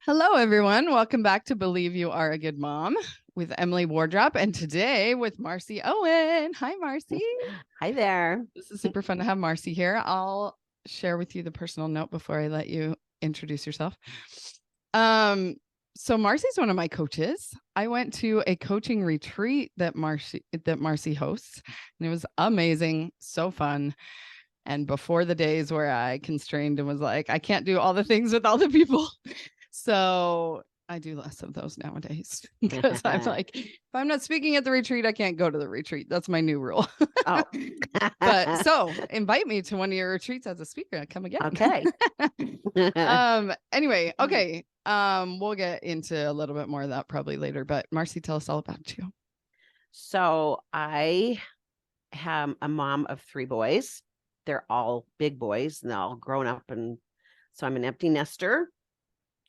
Hello, everyone. Welcome back to Believe You Are a Good Mom with Emily Wardrop, and today with Marci Owen. Hi, Marci. Hi there. This is super fun to have Marci here. I'll share with you the personal note before I let you introduce yourself. So Marci's one of my coaches. I went to a coaching retreat that Marci hosts, and it was amazing, so fun. And before the days where I constrained and was like, I can't do all the things with all the people. So I do less of those nowadays because I'm like, if I'm not speaking at the retreat, I can't go to the retreat. That's my new rule. Oh, But so invite me to one of your retreats as a speaker. I come again. okay. Anyway, okay. We'll get into a little bit more of that probably later, but Marci, tell us all about you. So I am a mom of 3 boys. They're all big boys and they're all grown up. And so I'm an empty nester.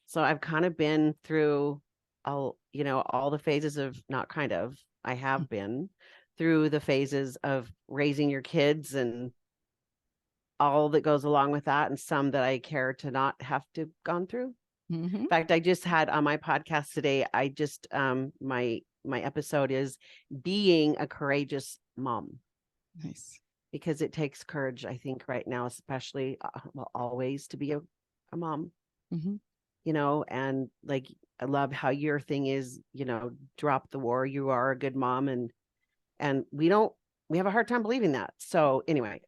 So I've kind of been through all the phases of I have been through the phases of raising your kids and all that goes along with that. And some that I care to not have to gone through. Mm-hmm. In fact, I just had on my podcast today, I just, my episode is being a courageous mom. Nice. Because it takes courage, I think right now, especially, always to be a mom, Mm-hmm. And like, I love how your thing is, drop the war, you are a good mom. And we have a hard time believing that. So anyway,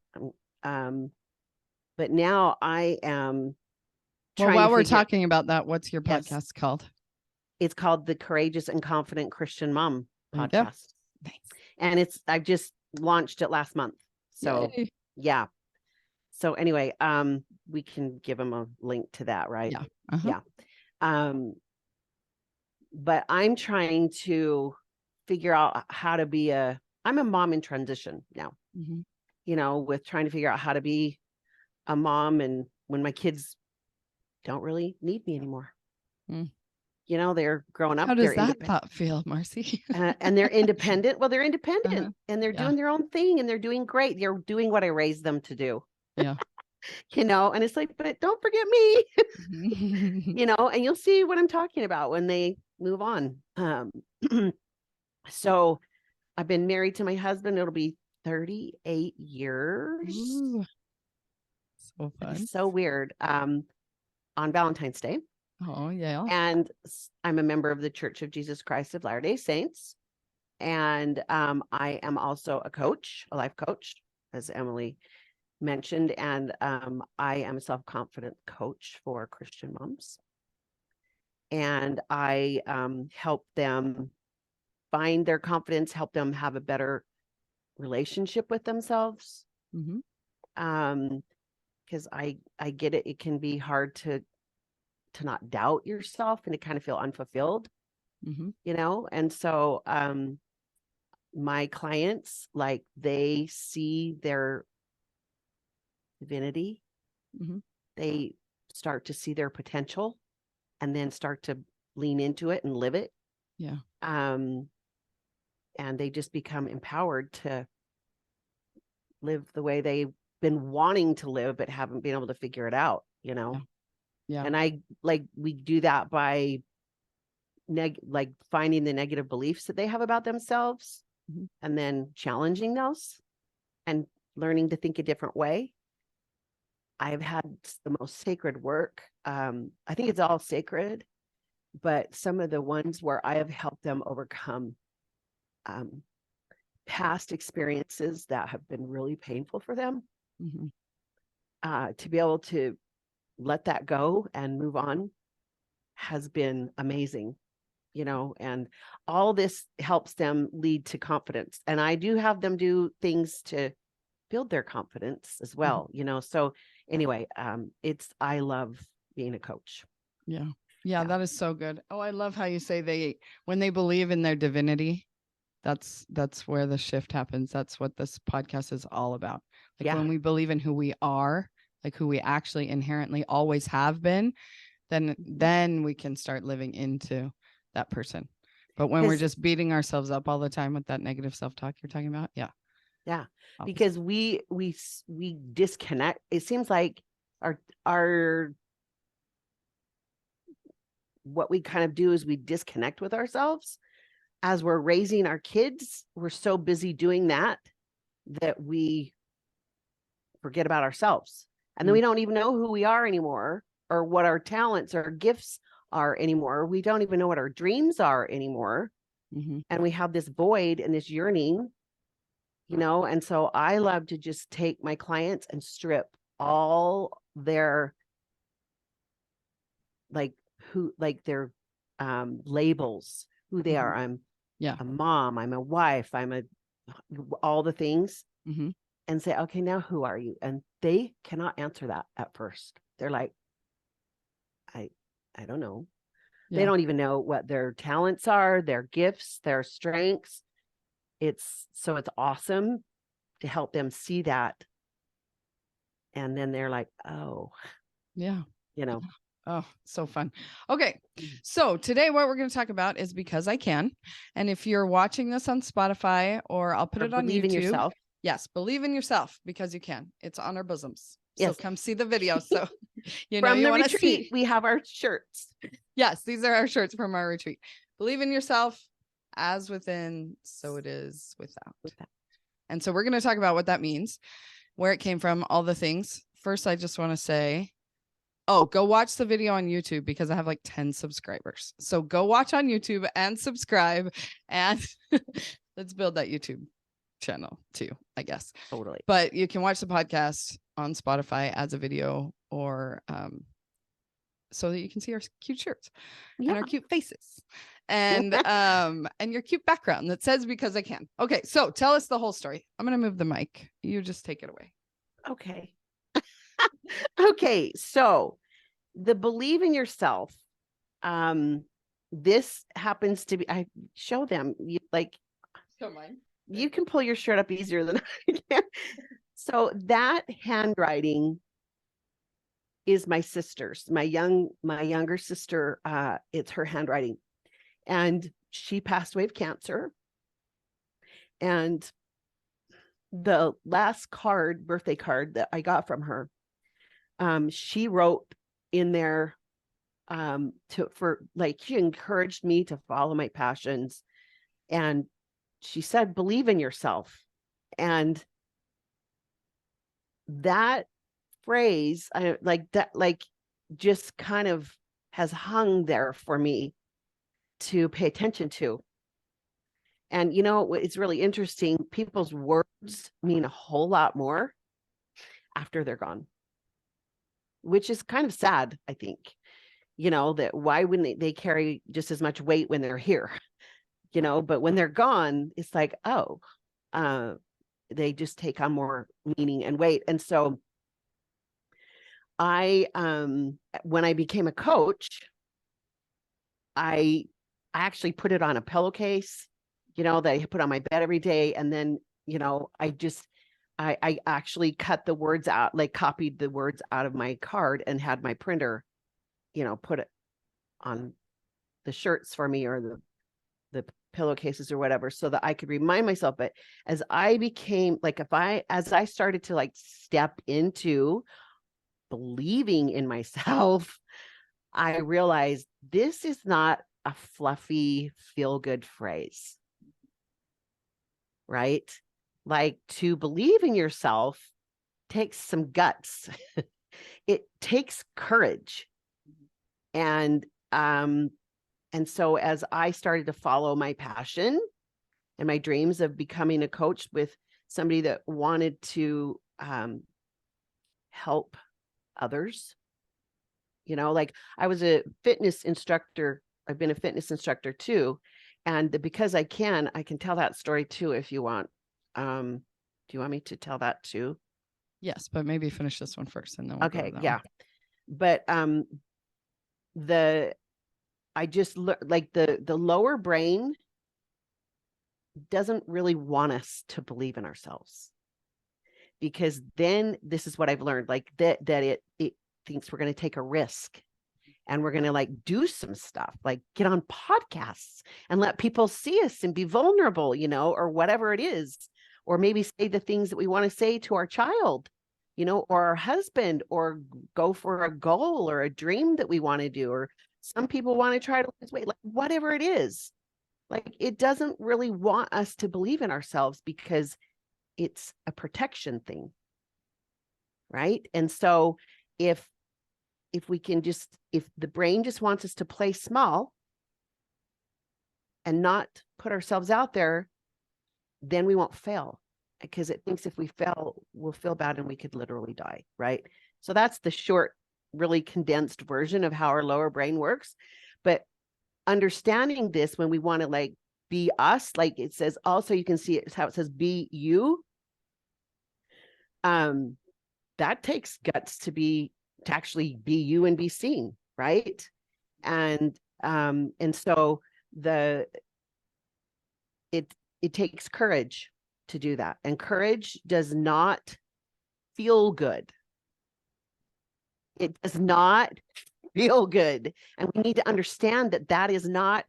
but now I am Well, while we're talking about that, what's your podcast called? It's called the Courageous and Confident Christian Mom podcast. Nice. And I've just launched it last month. So Yay. yeah. So anyway, we can give them a link to that, right? Yeah. Yeah. But I'm trying to figure out how to be I'm a mom in transition now, with trying to figure out how to be a mom. And when my kids don't really need me anymore, they're growing up. How does that thought feel, Marci? And they're independent. Well, they're independent and they're doing their own thing and they're doing great. They're doing what I raised them to do. Yeah. And it's like, but don't forget me, and you'll see what I'm talking about when they move on. So I've been married to my husband. It'll be 38 years. Ooh, so fun. It's so weird. On Valentine's Day. Oh, yeah. And I'm a member of the Church of Jesus Christ of Latter-day Saints. And I am also a life coach, as Emily mentioned. And I am a self-confident coach for Christian moms. And I help them find their confidence, help them have a better relationship with themselves. Because I get it. It can be hard to not doubt yourself and to kind of feel unfulfilled, and so my clients, like, they see their divinity, they start to see their potential and then start to lean into it and live it. Yeah. And they just become empowered to live the way they've been wanting to live but haven't been able to figure it out. Yeah. And we do that by finding the negative beliefs that they have about themselves, and then challenging those and learning to think a different way. I've had the most sacred work. I think it's all sacred, but some of the ones where I have helped them overcome past experiences that have been really painful for them, to be able to let that go and move on has been amazing, and all this helps them lead to confidence. And I do have them do things to build their confidence as well, so anyway, I love being a coach. Yeah, that is so good. Oh, I love how you say when they believe in their divinity, that's where the shift happens. That's what this podcast is all about. When we believe in who we are, like who we actually inherently always have been, then we can start living into that person. But when we're just beating ourselves up all the time with that negative self-talk you're talking about, because we disconnect. It seems like our what we kind of do is we disconnect with ourselves as we're raising our kids. We're so busy doing that we forget about ourselves. And then we don't even know who we are anymore, or what our talents or gifts are anymore. We don't even know what our dreams are anymore. And we have this void and this yearning, and so I love to just take my clients and strip all their their labels, who they are. I'm a mom, I'm a wife, all the things, and say, okay, now who are you? And they cannot answer that at first. They're like, I don't know. They don't even know what their talents are, their gifts, their strengths. It's awesome to help them see that. And then they're like, oh, yeah. Oh, so fun. Okay. So today what we're going to talk about is Because I Can. And if you're watching this on Spotify, or I'll put it on YouTube. Believe in yourself. Yes. Believe in yourself because you can. It's on our bosoms. So come see the video. So, from the retreat, see. We have our shirts. Yes. These are our shirts from our retreat. Believe in yourself, as within, so it is without. And so we're going to talk about what that means, where it came from, all the things. First, I just want to say, go watch the video on YouTube, because I have like 10 subscribers. So go watch on YouTube and subscribe, and let's build that YouTube channel too, I guess. Totally. But you can watch the podcast on Spotify as a video, or so that you can see our cute shirts and our cute faces and your cute background that says Because I Can. Okay, so tell us the whole story. I'm going to move the mic. You just take it away. Okay. Okay, so the believe in yourself. This happens to be, I show them, Show mine. You can pull your shirt up easier than I can. So that handwriting is my sister's, my younger sister. It's her handwriting, and she passed away of cancer. And the last birthday card that I got from her, she wrote in there, she encouraged me to follow my passions. And she said, believe in yourself. And that phrase, just kind of has hung there for me to pay attention to. And it's really interesting. People's words mean a whole lot more after they're gone, which is kind of sad, I think. That why wouldn't they carry just as much weight when they're here? But when they're gone, it's like, they just take on more meaning and weight. And so when I became a coach, I actually put it on a pillowcase, that I put on my bed every day. And then, I actually cut the words out, copied the words out of my card and had my printer, put it on the shirts for me, or the pillowcases or whatever, so that I could remind myself. But as I became as I started to step into believing in myself, I realized this is not a fluffy feel-good phrase, right? To believe in yourself takes some guts. It takes courage. And so as I started to follow my passion and my dreams of becoming a coach with somebody that wanted to help others, I was a fitness instructor. I've been a fitness instructor too. And Because I Can tell that story too, if you want. Do you want me to tell that too? Yes, but maybe finish this one first, and then we'll okay. Go to that Yeah. one. But I just the lower brain doesn't really want us to believe in ourselves, because then this is what I've learned, that it thinks we're going to take a risk, and we're going to do some stuff, get on podcasts and let people see us and be vulnerable, or whatever it is, or maybe say the things that we want to say to our child, or our husband, or go for a goal or a dream that we want to do, or some people want to try to lose weight, like whatever it is. Like, it doesn't really want us to believe in ourselves because it's a protection thing. Right. And so if we can just, if the brain just wants us to play small and not put ourselves out there, then we won't fail, because it thinks if we fail, we'll feel bad and we could literally die. Right. So that's the short, really condensed version of how our lower brain works. But understanding this, when we want to like be us, like it says, also you can see it, how it says be you. That takes guts to actually be you and be seen, right? And so it takes courage to do that. And courage does not feel good. It does not feel good. And we need to understand that that is not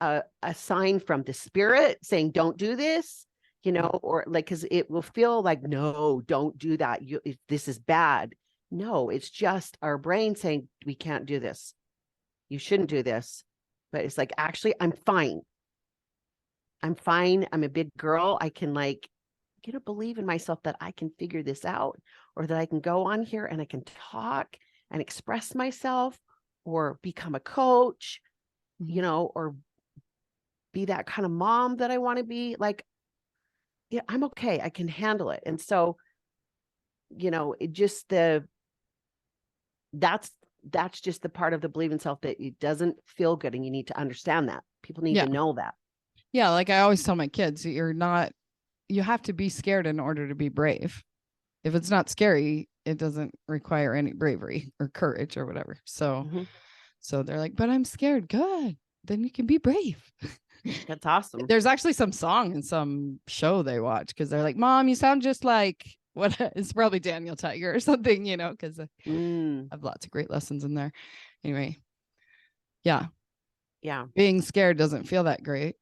a sign from the spirit saying, don't do this, or like, because it will feel like, no, don't do that. This is bad. No, it's just our brain saying, we can't do this. You shouldn't do this. But it's like, actually, I'm fine. I'm fine. I'm a big girl. I can believe in myself that I can figure this out, or that I can go on here and I can talk and express myself, or become a coach, or be that kind of mom that I want to be. Like, yeah, I'm okay. I can handle it. And so, it just that's just the part of the believe in self that it doesn't feel good. And you need to understand that. People need to know that. Yeah. Like I always tell my kids, you have to be scared in order to be brave. If it's not scary, it doesn't require any bravery or courage or whatever. So, so they're like, but I'm scared. Good. Then you can be brave. That's awesome. There's actually some song in some show they watch, because they're like, Mom, you sound just like what? It's probably Daniel Tiger or something, because I have lots of great lessons in there. Anyway. Yeah. Being scared doesn't feel that great.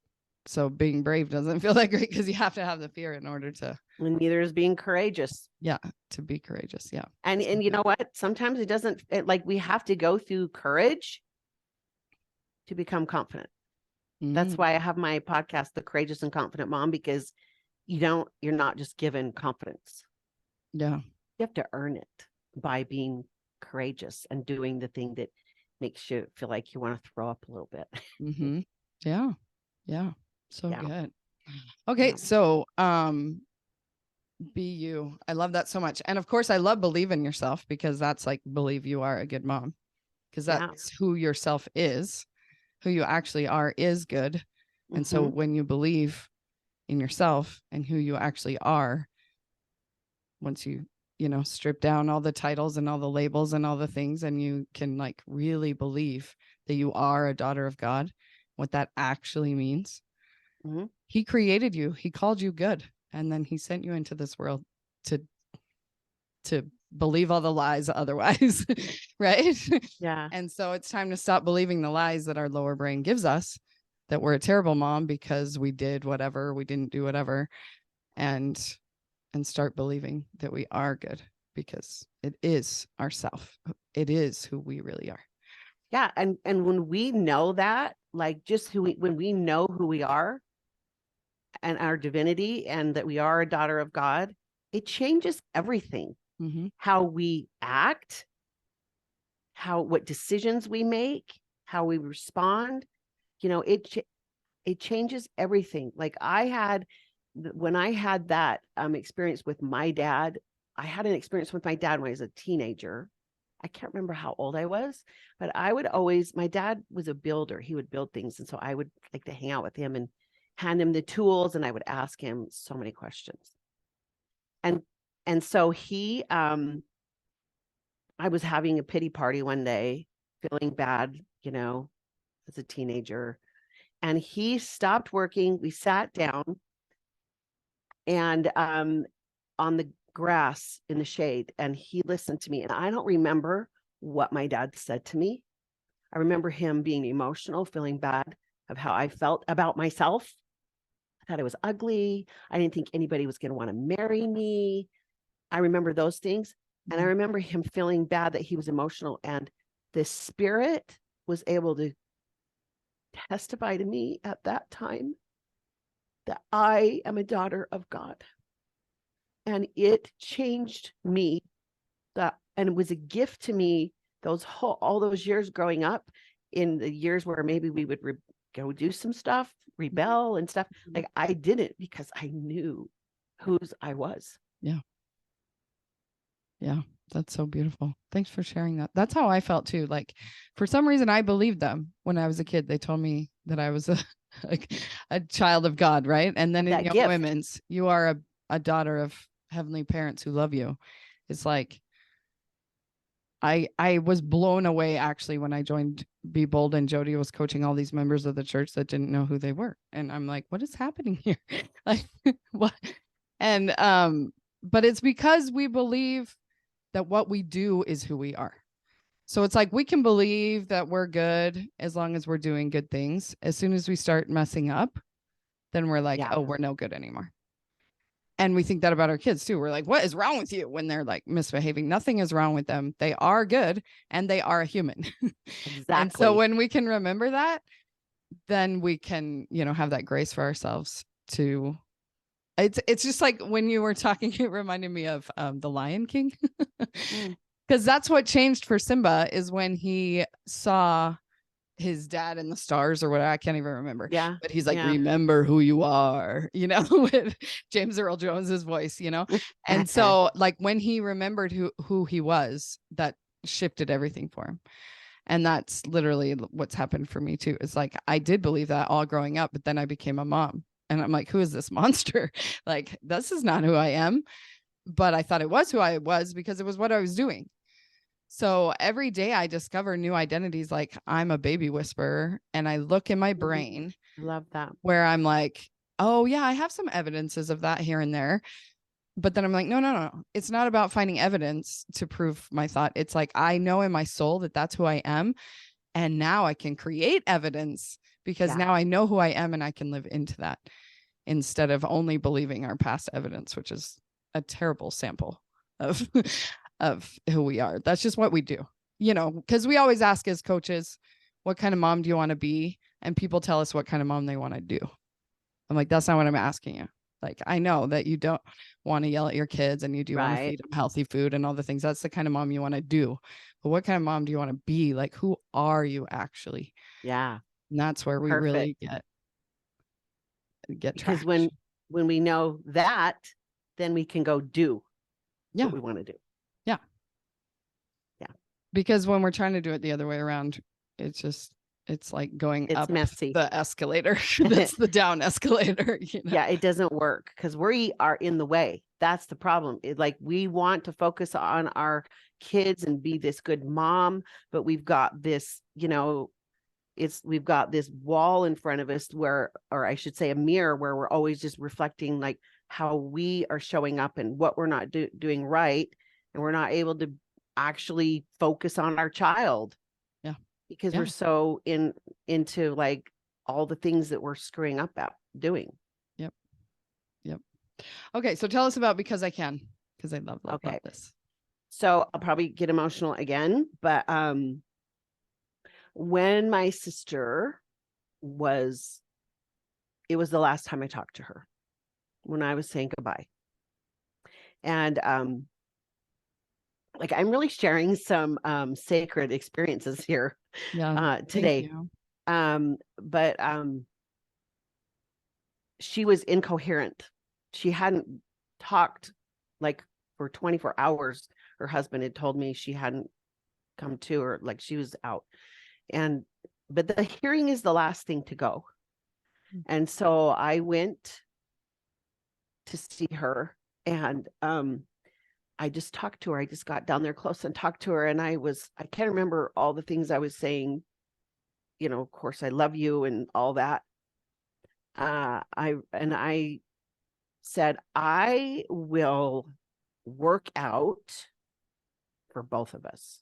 So being brave doesn't feel that great, because you have to have the fear in order to. And neither is being courageous. Yeah. To be courageous. Yeah. And you know what? Sometimes it doesn't, like we have to go through courage to become confident. That's why I have my podcast, The Courageous and Confident Mom, because you're not just given confidence. Yeah. You have to earn it by being courageous and doing the thing that makes you feel like you want to throw up a little bit. Yeah. Yeah. So good. Okay. So, be you. I love that so much. And of course I love believe in yourself, because that's like, believe you are a good mom, because that's who yourself is. Who you actually are is good. And so when you believe in yourself and who you actually are, once you, strip down all the titles and all the labels and all the things, and you can like really believe that you are a daughter of God, what that actually means. He created you. He called you good. And then he sent you into this world to believe all the lies otherwise. Right. Yeah. And so it's time to stop believing the lies that our lower brain gives us, that we're a terrible mom because we did whatever, we didn't do whatever, and start believing that we are good, because it is ourself. It is who we really are. Yeah. And when we know that, like just when we know who we are and our divinity, and that we are a daughter of God, it changes everything. How we act, what decisions we make, how we respond, it changes everything. Like when I had that experience with my dad, I had an experience with my dad when I was a teenager. I can't remember how old I was, but my dad was a builder. He would build things. And so I would like to hang out with him and hand him the tools, and I would ask him so many questions. And so I was having a pity party one day, feeling bad, as a teenager, and he stopped working. We sat down and on the grass in the shade, and he listened to me. And I don't remember what my dad said to me. I remember him being emotional, feeling bad of how I felt about myself. I thought I was ugly. I didn't think anybody was going to want to marry me. I remember those things, And I remember him feeling bad that he was emotional, and the Spirit was able to testify to me at that time that I am a daughter of God. And it changed me, and it was a gift to me all those years growing up, in the years where maybe we would go do some stuff, rebel and stuff. Like, I didn't, because I knew whose I was. Yeah. Yeah. That's so beautiful. Thanks for sharing that. That's how I felt too. Like, for some reason, I believed them when I was a kid. They told me that I was a child of God, right? And then in That Young gift. Women's, you are a daughter of heavenly parents who love you. It's like, I was blown away actually when I joined Be Bold, and Jody was coaching all these members of the church that didn't know who they were. And I'm like, what is happening here? Like, what? And but it's because we believe that what we do is who we are. So it's like, we can believe that we're good as long as we're doing good things. As soon as we start messing up, then we're like, oh, we're no good anymore. And we think that about our kids too. We're like, what is wrong with you when they're like misbehaving? Nothing is wrong with them. They are good and they are a human. Exactly. And so when we can remember that, then we can, have that grace for ourselves to, it's just like when you were talking, it reminded me of the Lion King. Because that's what changed for Simba, is when he saw his dad in the stars or whatever. I can't even remember. Yeah. But he's like, remember who you are, with James Earl Jones's voice, And so like when he remembered who he was, that shifted everything for him. And that's literally what's happened for me too. It's like, I did believe that all growing up, but then I became a mom and I'm like, who is this monster? Like, this is not who I am. But I thought it was who I was because it was what I was doing. So every day I discover new identities. Like, I'm a baby whisperer, and I look in my brain. Love that. Where I'm like, oh yeah, I have some evidences of that here and there. But then I'm like, no. It's not about finding evidence to prove my thought. It's like, I know in my soul that that's who I am. And now I can create evidence because now I know who I am and I can live into that, instead of only believing our past evidence, which is a terrible sample of of who we are. That's just what we do, because we always ask as coaches, what kind of mom do you want to be? And people tell us what kind of mom they want to do. I'm like, that's not what I'm asking you. Like, I know that you don't want to yell at your kids and you do want to feed them healthy food and all the things. That's the kind of mom you want to do. But what kind of mom do you want to be? Like, who are you actually? Yeah. And that's where we really get because traction. when we know that, then we can go do what we want to do. Yeah. Because when we're trying to do it the other way around, it's like going up messy. The escalator. That's the down escalator. Yeah, it doesn't work because we are in the way. That's the problem. Like, we want to focus on our kids and be this good mom, but we've got this, we've got this wall in front of us or I should say a mirror, where we're always just reflecting like how we are showing up and what we're not doing right. And we're not able to actually focus on our child. Yeah. Because we're so into like all the things that we're screwing up at doing. Yep. Okay. So tell us about Because I Can, because I love this. So I'll probably get emotional again, but when my sister it was the last time I talked to her, when I was saying goodbye. And like, I'm really sharing some sacred experiences here today. But she was incoherent. She hadn't talked like for 24 hours. Her husband had told me she hadn't come to, or like she was out. But the hearing is the last thing to go. And so I went to see her, and I just talked to her. I just got down there close and talked to her. And I can't remember all the things I was saying. Of course, I love you and all that. I said, I will work out for both of us.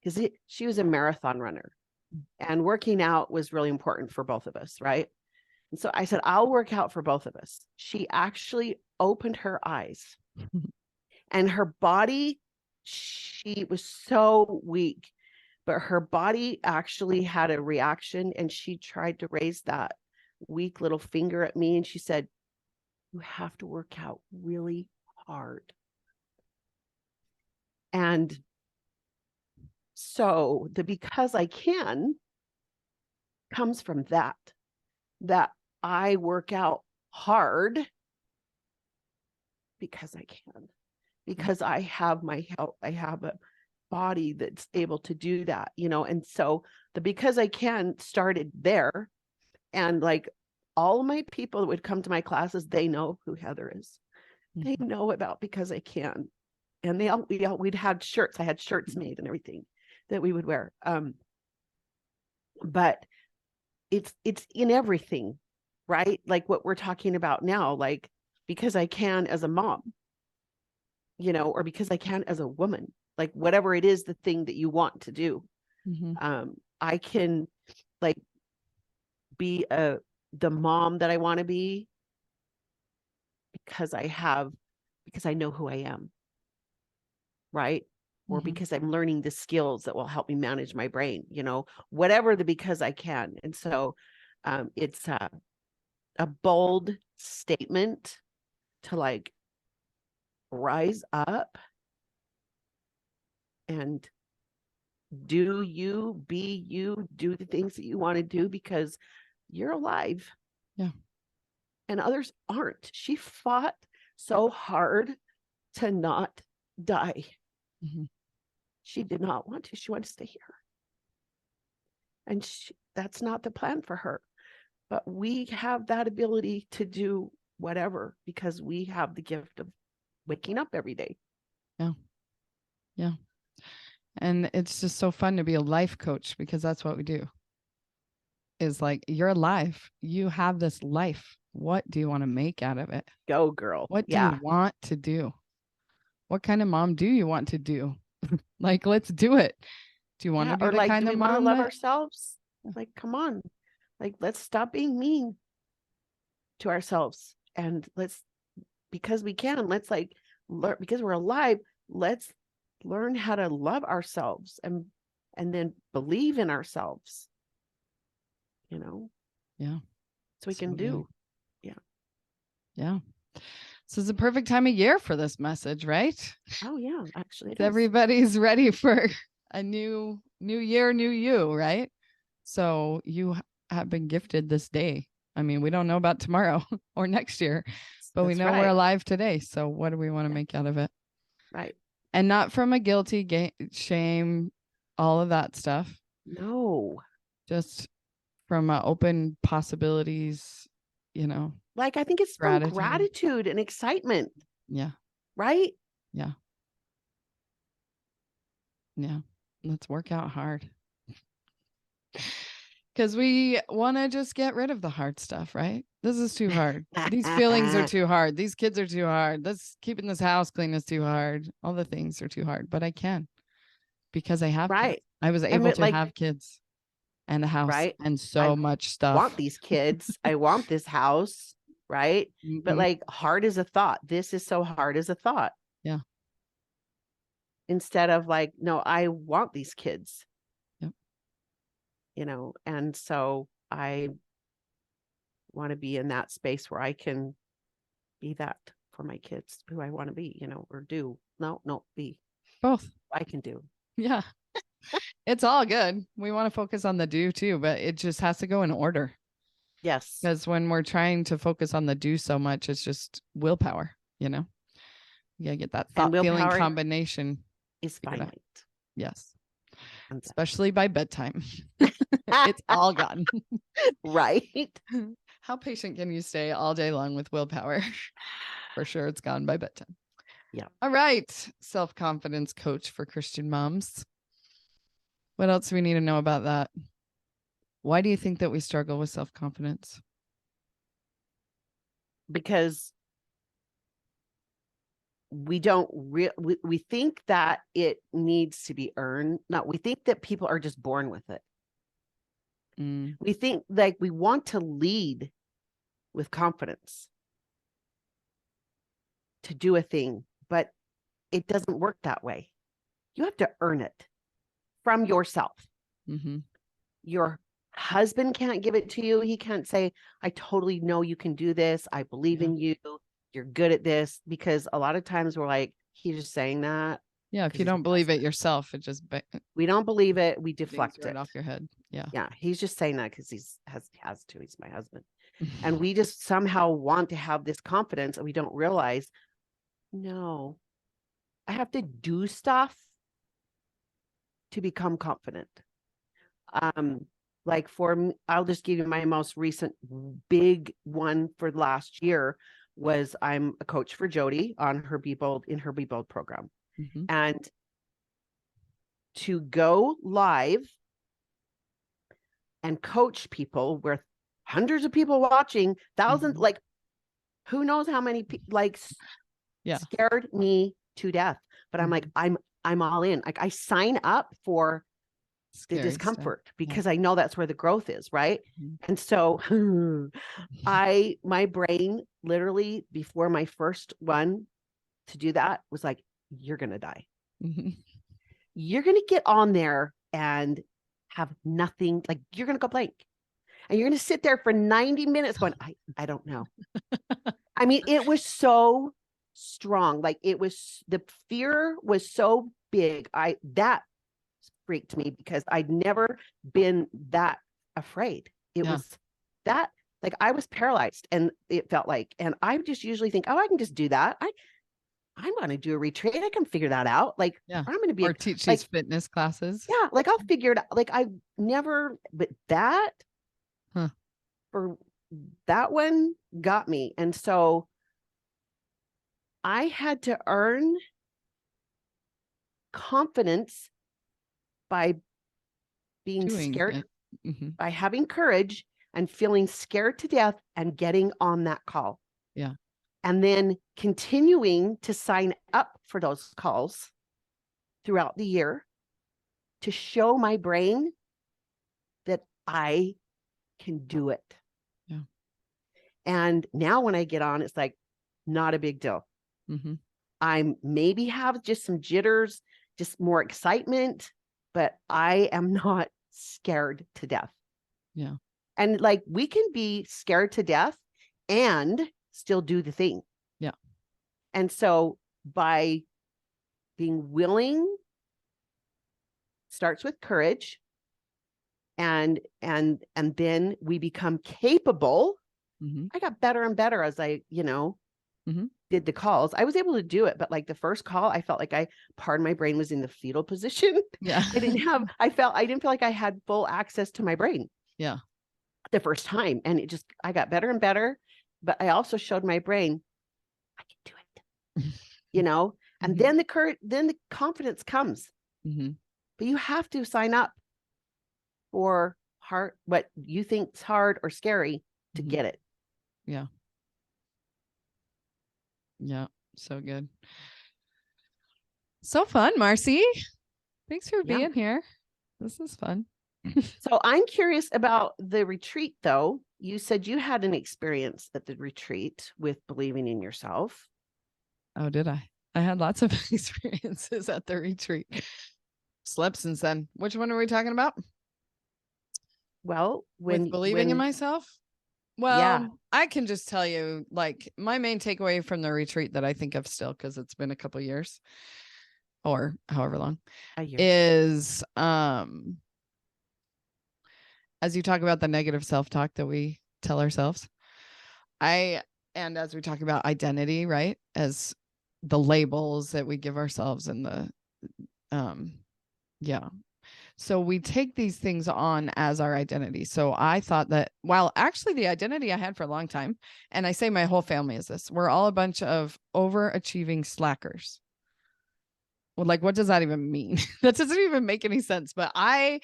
Because she was a marathon runner, and working out was really important for both of us, right? And so I said, I'll work out for both of us. She actually opened her eyes And her body, she was so weak, but her body actually had a reaction, and she tried to raise that weak little finger at me. And she said, you have to work out really hard. And so the because I can comes from that I work out hard because I can, because I have my health, I have a body that's able to do that, and so the because I can started there. And like all of my people that would come to my classes, they know who Heather is. They know about because I can. And we'd had shirts. I had shirts made and everything that we would wear. But it's in everything, right? Like what we're talking about now, like because I can as a mom, or because I can as a woman, like whatever it is, the thing that you want to do. I can like be the mom that I want to be because I know who I am, right? Or because I'm learning the skills that will help me manage my brain, whatever the because I can. And so it's a bold statement to like rise up and do you, be you, do the things that you want to do because you're alive. Yeah. And others aren't. She fought so hard to not die. She did not want to. She wanted to stay here. And that's not the plan for her. But we have that ability to do whatever because we have the gift of waking up every day. Yeah. Yeah. And it's just so fun to be a life coach because that's what we do. Is like, you're alive. You have this life. What do you want to make out of it? Go, girl. What do you want to do? What kind of mom do you want to do? Like, let's do it. Do you want to be the kind of mom to love ourselves? Like, come on. Like, let's stop being mean to ourselves. And because we can, let's like learn, because we're alive, let's learn how to love ourselves and then believe in ourselves. Yeah. So we can do. Yeah. Yeah. So it's the perfect time of year for this message, right? Oh yeah, actually everybody's ready for a new year, new you, right? So you have been gifted this day. I mean, we don't know about tomorrow or next year, but we know we're alive today. So what do we want to make out of it? Right. And not from a guilty shame, all of that stuff. No. Just from open possibilities, Like, I think it's from gratitude and excitement. Yeah. Right? Yeah. Yeah. Let's work out hard. Because we want to just get rid of the hard stuff, right? This is too hard. These feelings are too hard. These kids are too hard. Keeping this house clean is too hard. All the things are too hard, but I can because I have kids. I was able to have kids and a house and so much stuff. I want these kids. I want this house, right? But like, hard as a thought. This is so hard as a thought. Yeah. Instead of like, no, I want these kids. Yep. And so I want to be in that space where I can be that for my kids, who I want to be, or do. No, be. Both. I can do. Yeah. It's all good. We want to focus on the do too, but it just has to go in order. Yes. Because when we're trying to focus on the do so much, it's just willpower, You gotta get that thought feeling combination. Is finite. Yes. Especially by bedtime. It's all gone. Right. How patient can you stay all day long with willpower? For sure it's gone by bedtime. Yeah. All right. Self-confidence coach for Christian moms. What else do we need to know about that? Why do you think that we struggle with self-confidence? Because we don't we think that it needs to be earned. No, we think that people are just born with it. We think like we want to lead with confidence to do a thing, but it doesn't work that way. You have to earn it from yourself. Mm-hmm. Your husband can't give it to you. He can't say, I totally know you can do this. I believe in you. You're good at this. Because a lot of times we're like, he's just saying that. Yeah. If you don't believe it yourself, it just, we don't believe it. We deflect right it off your head. Yeah. Yeah. He's just saying that because has to. He's my husband. And we just somehow want to have this confidence and we don't realize, no, I have to do stuff to become confident. Like for me, I'll just give you my most recent big one for last year was I'm a coach for Jody on her Be Bold program. Mm-hmm. And to go live and coach people with hundreds of people watching, thousands, like who knows how many scared me to death. But I'm like, I'm all in. Like I sign up for the discomfort because I know that's where the growth is, right? And so my brain literally before my first one to do that was like, you're gonna die. You're gonna get on there and have nothing, like you're gonna go blank. And you're gonna sit there for 90 minutes going, I don't know. I mean, it was so strong. Like it was, the fear was so big. That freaked me because I'd never been that afraid. It was that, like I was paralyzed and it felt like, and I just usually think, oh, I can just do that. I'm going to do a retreat. I can figure that out. Like I'm going to be or teach these fitness classes. Yeah. Like I'll figure it out. Like I've never, but that for that one got me. And so I had to earn confidence by being scared, by having courage and feeling scared to death and getting on that call. Yeah. And then continuing to sign up for those calls throughout the year to show my brain that I can do it. Yeah. And now when I get on, it's like not a big deal. I maybe have just some jitters, just more excitement, but I am not scared to death. Yeah. And like we can be scared to death and still do the thing. Yeah. And so by being willing starts with courage and then we become capable. I got better and better as I, did the calls. I was able to do it, but like the first call, I felt like part of my brain was in the fetal position. Yeah. I didn't feel like I had full access to my brain. Yeah. The first time. And I got better and better, but I also showed my brain, I can do it, and then the confidence comes, but you have to sign up for what you think is hard or scary to get it. Yeah. Yeah. So good. So fun, Marci. Thanks for being here. This is fun. So I'm curious about the retreat, though. You said you had an experience at the retreat with believing in yourself. Oh, did I? I had lots of experiences at the retreat. Slept since then. Which one are we talking about? Well, with believing in myself? Well, I can just tell you, like, my main takeaway from the retreat that I think of still, because it's been a couple years or however long, is as you talk about the negative self-talk that we tell ourselves, and as we talk about identity, right, as the labels that we give ourselves and the so we take these things on as our identity. So I thought that, while actually the identity I had for a long time, and I say my whole family is this, we're all a bunch of overachieving slackers. Well, like, what does that even mean? That doesn't even make any sense, but I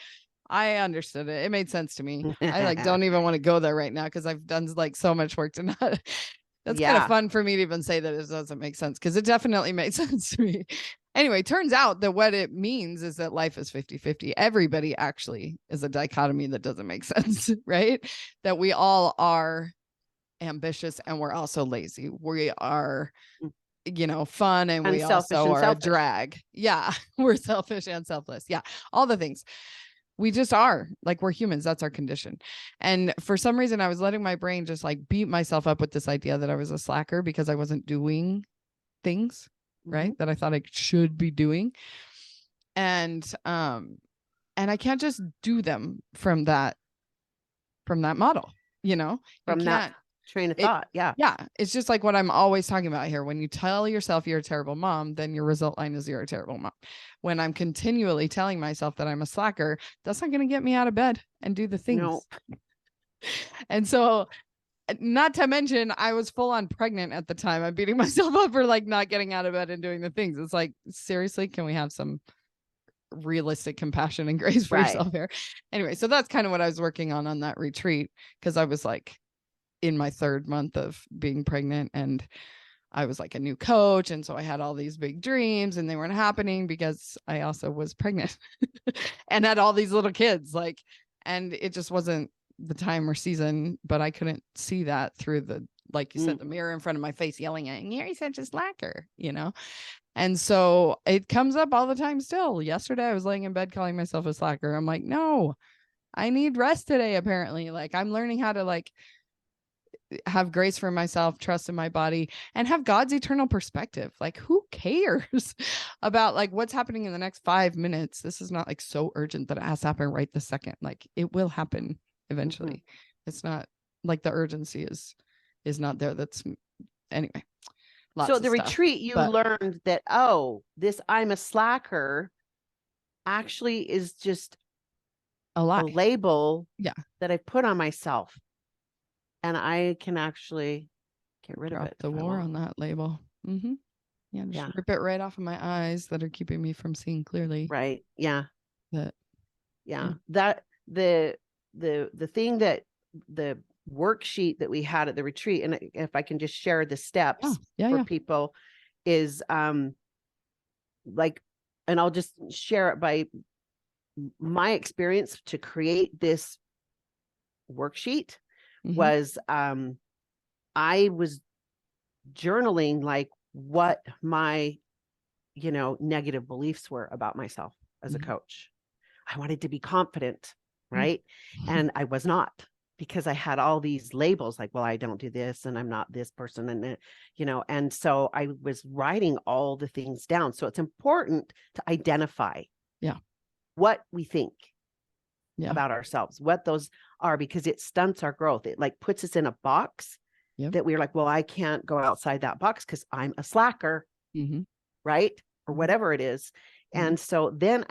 understood it. It made sense to me. I don't even want to go there right now because I've done like so much work to not. That's kind of fun for me to even say that it doesn't make sense, because it definitely made sense to me. Anyway, turns out that what it means is that life is 50-50. Everybody actually is a dichotomy that doesn't make sense, right? That we all are ambitious and we're also lazy. We are fun, and we Unselfish also and are selfish. a drag. Yeah. We're selfish and selfless. Yeah. All the things. We just are, like, we're humans. That's our condition. And for some reason, I was letting my brain just like beat myself up with this idea that I was a slacker because I wasn't doing things, right, that I thought I should be doing. And I can't just do them from that model, From that train of thought. Yeah. Yeah. It's just like what I'm always talking about here. When you tell yourself you're a terrible mom, then your result line is you're a terrible mom. When I'm continually telling myself that I'm a slacker, that's not going to get me out of bed and do the things. No. And so, not to mention, I was full on pregnant at the time. I'm beating myself up for like not getting out of bed and doing the things. It's like, seriously, can we have some realistic compassion and grace for yourself here? Anyway, so that's kind of what I was working on that retreat, because I was like in my 3rd month of being pregnant, and I was like a new coach. And so I had all these big dreams, and they weren't happening because I also was pregnant and had all these little kids, like, and it just wasn't the time or season. But I couldn't see that through the, like you said, the mirror in front of my face yelling at, you're such a slacker, And so it comes up all the time still. Yesterday, I was laying in bed calling myself a slacker. I'm like, no, I need rest today. Apparently, like, I'm learning how to like have grace for myself, trust in my body, and have God's eternal perspective. Like, who cares about like what's happening in the next 5 minutes? This is not like so urgent that it has to happen right this second. Like, it will happen eventually. It's not like the urgency is not there. That's anyway. So the retreat, you learned that, this I'm a slacker actually is just a label that I put on myself. And I can actually get rid of it. The war on that label. Yeah, just rip it right off of my eyes that are keeping me from seeing clearly. Right. Yeah. That the thing that the worksheet that we had at the retreat, and if I can just share the steps for people, is like, and I'll just share it by my experience to create this worksheet. Was I was journaling like what my negative beliefs were about myself as a coach. I wanted to be confident, right? And I was not, because I had all these labels like, well, I don't do this, and I'm not this person, and and so I was writing all the things down. So it's important to identify what we think about ourselves, what those are, because it stunts our growth. It like puts us in a box that we're like, well, I can't go outside that box because I'm a slacker, right? Or whatever it is. And so then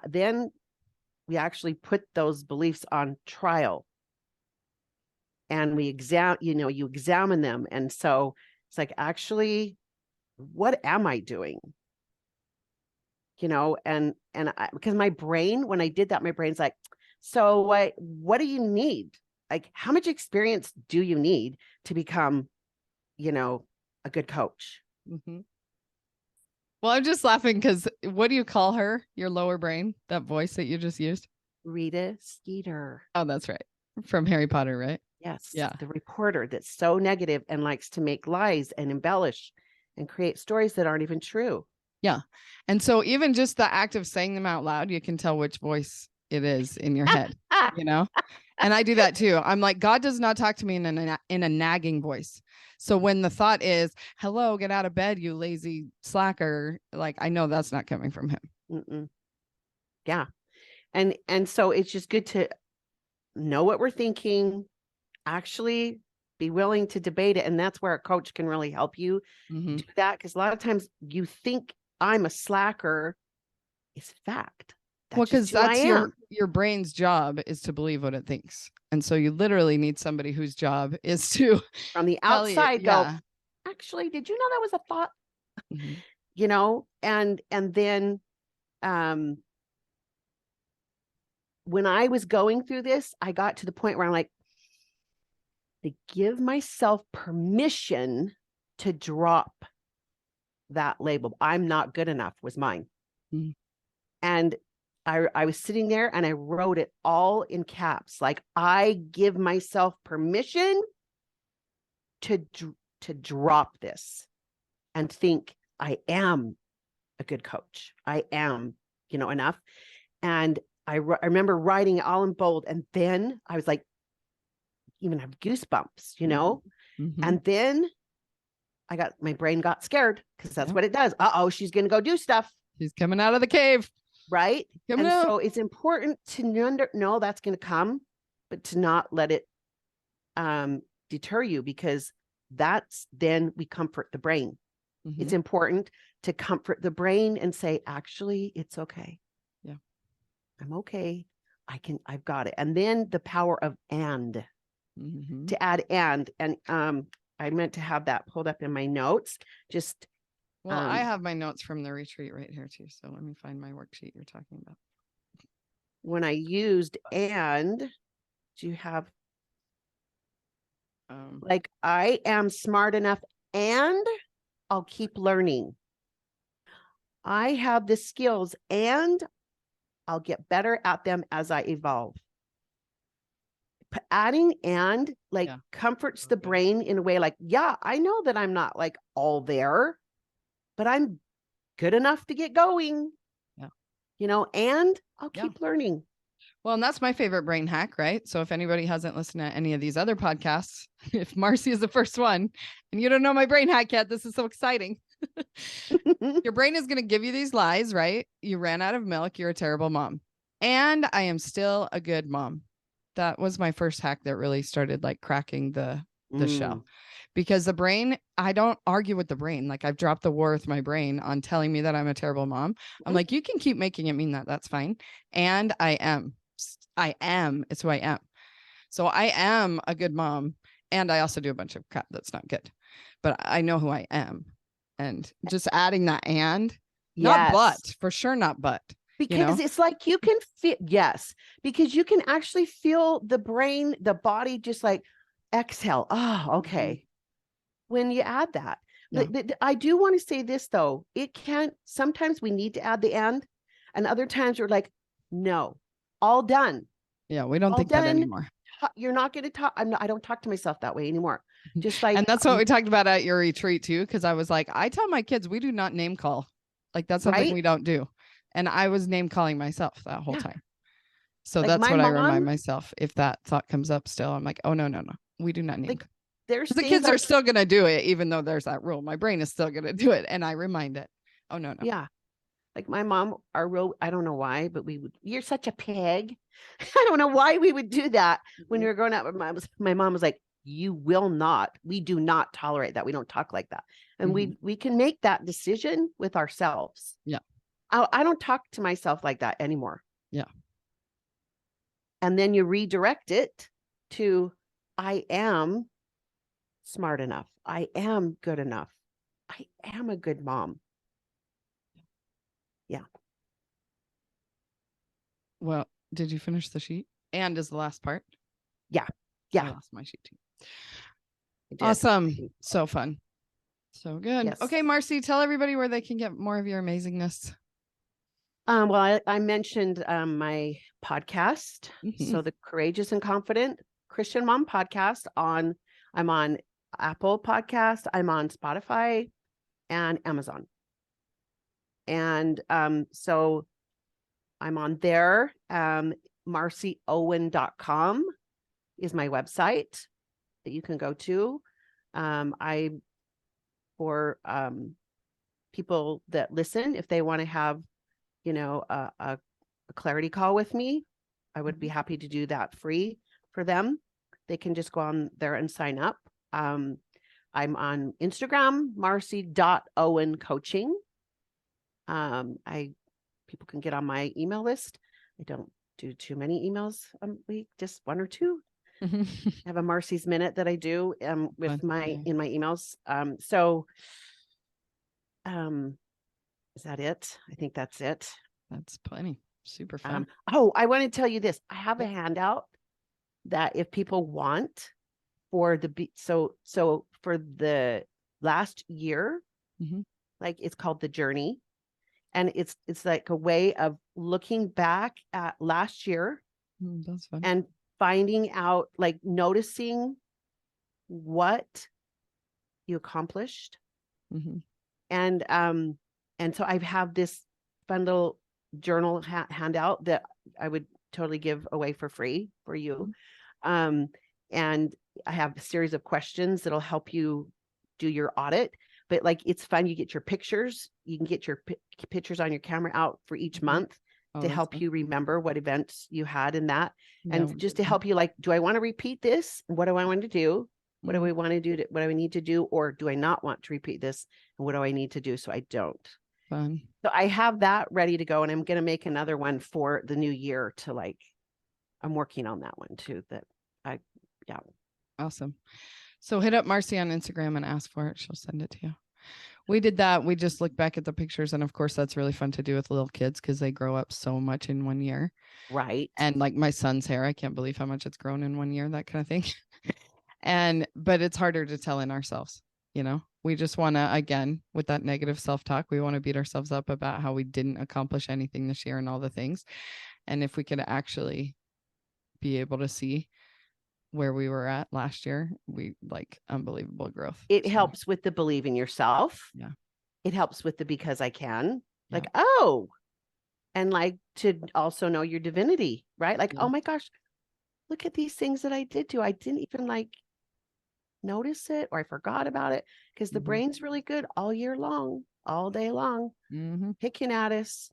then we actually put those beliefs on trial, and we you examine them. And so it's like, actually, what am I doing? And because my brain, when I did that, my brain's like, so what do you need? Like, how much experience do you need to become, a good coach? Well, I'm just laughing because what do you call her? Your lower brain, that voice that you just used? Rita Skeeter. Oh, that's right. From Harry Potter, right? Yes. Yeah. The reporter that's so negative and likes to make lies and embellish and create stories that aren't even true. Yeah. And so even just the act of saying them out loud, you can tell which voice it is in your head, And I do that too. I'm like, God does not talk to me in a nagging voice. So when the thought is, hello, get out of bed, you lazy slacker, like, I know that's not coming from him. Yeah. And so it's just good to know what we're thinking, actually be willing to debate it. And that's where a coach can really help you do that. Because a lot of times you think I'm a slacker is fact. Because that's your brain's job is to believe what it thinks. And so you literally need somebody whose job is to from the outside go, actually, did you know that was a thought? And then when I was going through this, I got to the point where I'm like, to give myself permission to drop that label. I'm not good enough was mine. And I was sitting there and I wrote it all in caps. Like, I give myself permission to drop this. and think, I am a good coach. I am, enough. And I remember writing it all in bold. And then I was like, even have goosebumps, Mm-hmm. And then my brain got scared because that's what it does. Uh-oh, she's going to go do stuff. She's coming out of the cave. Right. Coming out. So it's important to know that's going to come, but to not let it deter you, because then we comfort the brain. Mm-hmm. It's important to comfort the brain and say, actually, it's okay. Yeah. I'm okay. I've got it. And then the power of mm-hmm. to add and I meant to have that pulled up in my notes. I have my notes from the retreat right here too. So let me find my worksheet you're talking about. When I used and, do you have like, I am smart enough and I'll keep learning. I have the skills and I'll get better at them as I evolve. Adding and comforts the brain in a way like, yeah, I know that I'm not like all there, but I'm good enough to get going. Yeah. And I'll keep learning. Well, and that's my favorite brain hack, right? So if anybody hasn't listened to any of these other podcasts, if Marci is the first one and you don't know my brain hack yet, this is so exciting. Your brain is going to give you these lies, right? You ran out of milk. You're a terrible mom. And I am still a good mom. That was my first hack that really started like cracking the shell, because the brain, I don't argue with the brain. Like, I've dropped the war with my brain on telling me that I'm a terrible mom. I'm like, you can keep making it mean that. That's fine. And I am. It's who I am. So I am a good mom. And I also do a bunch of crap that's not good. But I know who I am. And just adding that not but, for sure, not but. Because it's like you can feel, because you can actually feel the brain, the body just like exhale. Oh, okay. Mm-hmm. When you add that. Yeah. I do want to say this though. Sometimes we need to add the and other times we're like, no, all done. Yeah, we don't think that anymore. You're not going to talk. I don't talk to myself that way anymore. Just like, and that's what we talked about at your retreat too. Cause I was like, I tell my kids, we do not name call. Like, that's something we don't do. And I was name calling myself that whole time. So like, that's what I remind myself. If that thought comes up still, I'm like, oh, no. We do not name call. The kids are still going to do it, even though there's that rule. My brain is still going to do it. And I remind it. Oh, no. Yeah. Like my mom, I don't know why, but you're such a pig. I don't know why we would do that when we were growing up. My mom was like, we do not tolerate that. We don't talk like that. And we can make that decision with ourselves. Yeah. I don't talk to myself like that anymore. Yeah. And then you redirect it to, I am smart enough. I am good enough. I am a good mom. Yeah. Well, did you finish the sheet? And is the last part? Yeah. I lost my sheet too. Awesome. So fun. So good. Yes. Okay, Marci, tell everybody where they can get more of your amazingness. Well, I mentioned my podcast. So the Courageous and Confident Christian Mom podcast I'm on Apple Podcast, I'm on Spotify and Amazon. And so I'm on there. MarciOwen.com is my website that you can go to. For people that listen, if they want to have a clarity call with me, I would be happy to do that free for them. They can just go on there and sign up. I'm on Instagram, Marci.Owen Coaching. People can get on my email list. I don't do too many emails a week, just one or two. I have a Marci's Minute that I do with in my emails. Is that it? I think that's it. That's plenty. Super fun. I want to tell you this. I have a handout that if people want for for the last year, like it's called The Journey. And it's like a way of looking back at last year that's fun. And finding out, like noticing what you accomplished And so I have this fun little journal handout that I would totally give away for free for you. And I have a series of questions that'll help you do your audit. But like, it's fun. You get your pictures. You can get your pictures on your camera out for each month to help you remember what events you had in that. And just to help you, like, do I want to repeat this? What do I want to do? What do I want to do? What do I need to do? Or do I not want to repeat this? And what do I need to do so I don't? Fun. So I have that ready to go. And I'm going to make another one for the new year to, like, I'm working on that one too. Awesome. So hit up Marci on Instagram and ask for it. She'll send it to you. We did that. We just looked back at the pictures. And of course, that's really fun to do with little kids because they grow up so much in 1 year. Right. And like my son's hair, I can't believe how much it's grown in 1 year, that kind of thing. But it's harder to tell in ourselves. We just want to, again, with that negative self-talk, we want to beat ourselves up about how we didn't accomplish anything this year and all the things. And if we could actually be able to see where we were at last year, we like unbelievable growth. It helps with the believe in yourself. Yeah. It helps with the because I can. Like, oh, and like to also know your divinity, right? Like, oh my gosh, look at these things that I did do. I didn't even like notice it, or I forgot about it, because the brain's really good all year long, all day long, picking at us,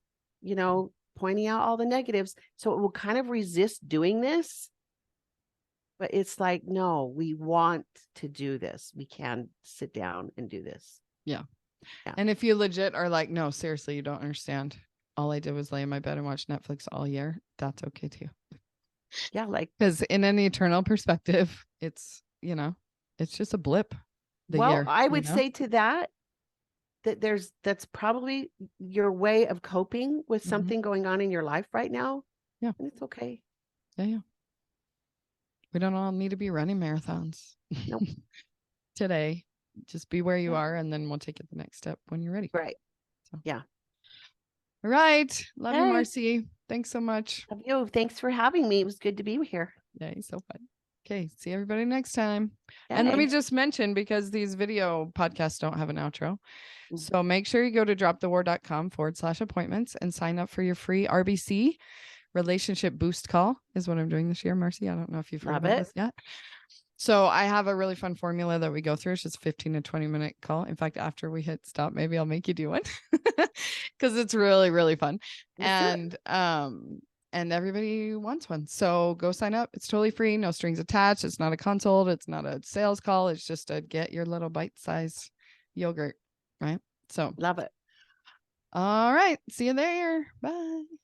pointing out all the negatives. So it will kind of resist doing this. But it's like, no, we want to do this. We can sit down and do this. Yeah. And if you legit are like, no, seriously, you don't understand. All I did was lay in my bed and watch Netflix all year. That's okay too. Yeah. Like, because in an eternal perspective, it's, it's just a blip. I would say to that that's probably your way of coping with something going on in your life right now. Yeah. And it's okay. Yeah. We don't all need to be running marathons. Nope. Today, just be where you are, and then we'll take it the next step when you're ready. Right. So. Yeah. All right. Love you, Marci. Thanks so much. Love you. Thanks for having me. It was good to be here. Yeah, you're so fun. Okay. See everybody next time. And let me just mention, because these video podcasts don't have an outro. So make sure you go to dropthewar.com/appointments and sign up for your free RBC Relationship Boost Call is what I'm doing this year, Marci. I don't know if you've heard about this yet. So I have a really fun formula that we go through. It's just 15 to 20-minute call. In fact, after we hit stop, maybe I'll make you do one because it's really, really fun. And everybody wants one. So go sign up. It's totally free. No strings attached. It's not a consult. It's not a sales call. It's just to get your little bite-sized yogurt. Right. So love it. All right. See you there. Bye.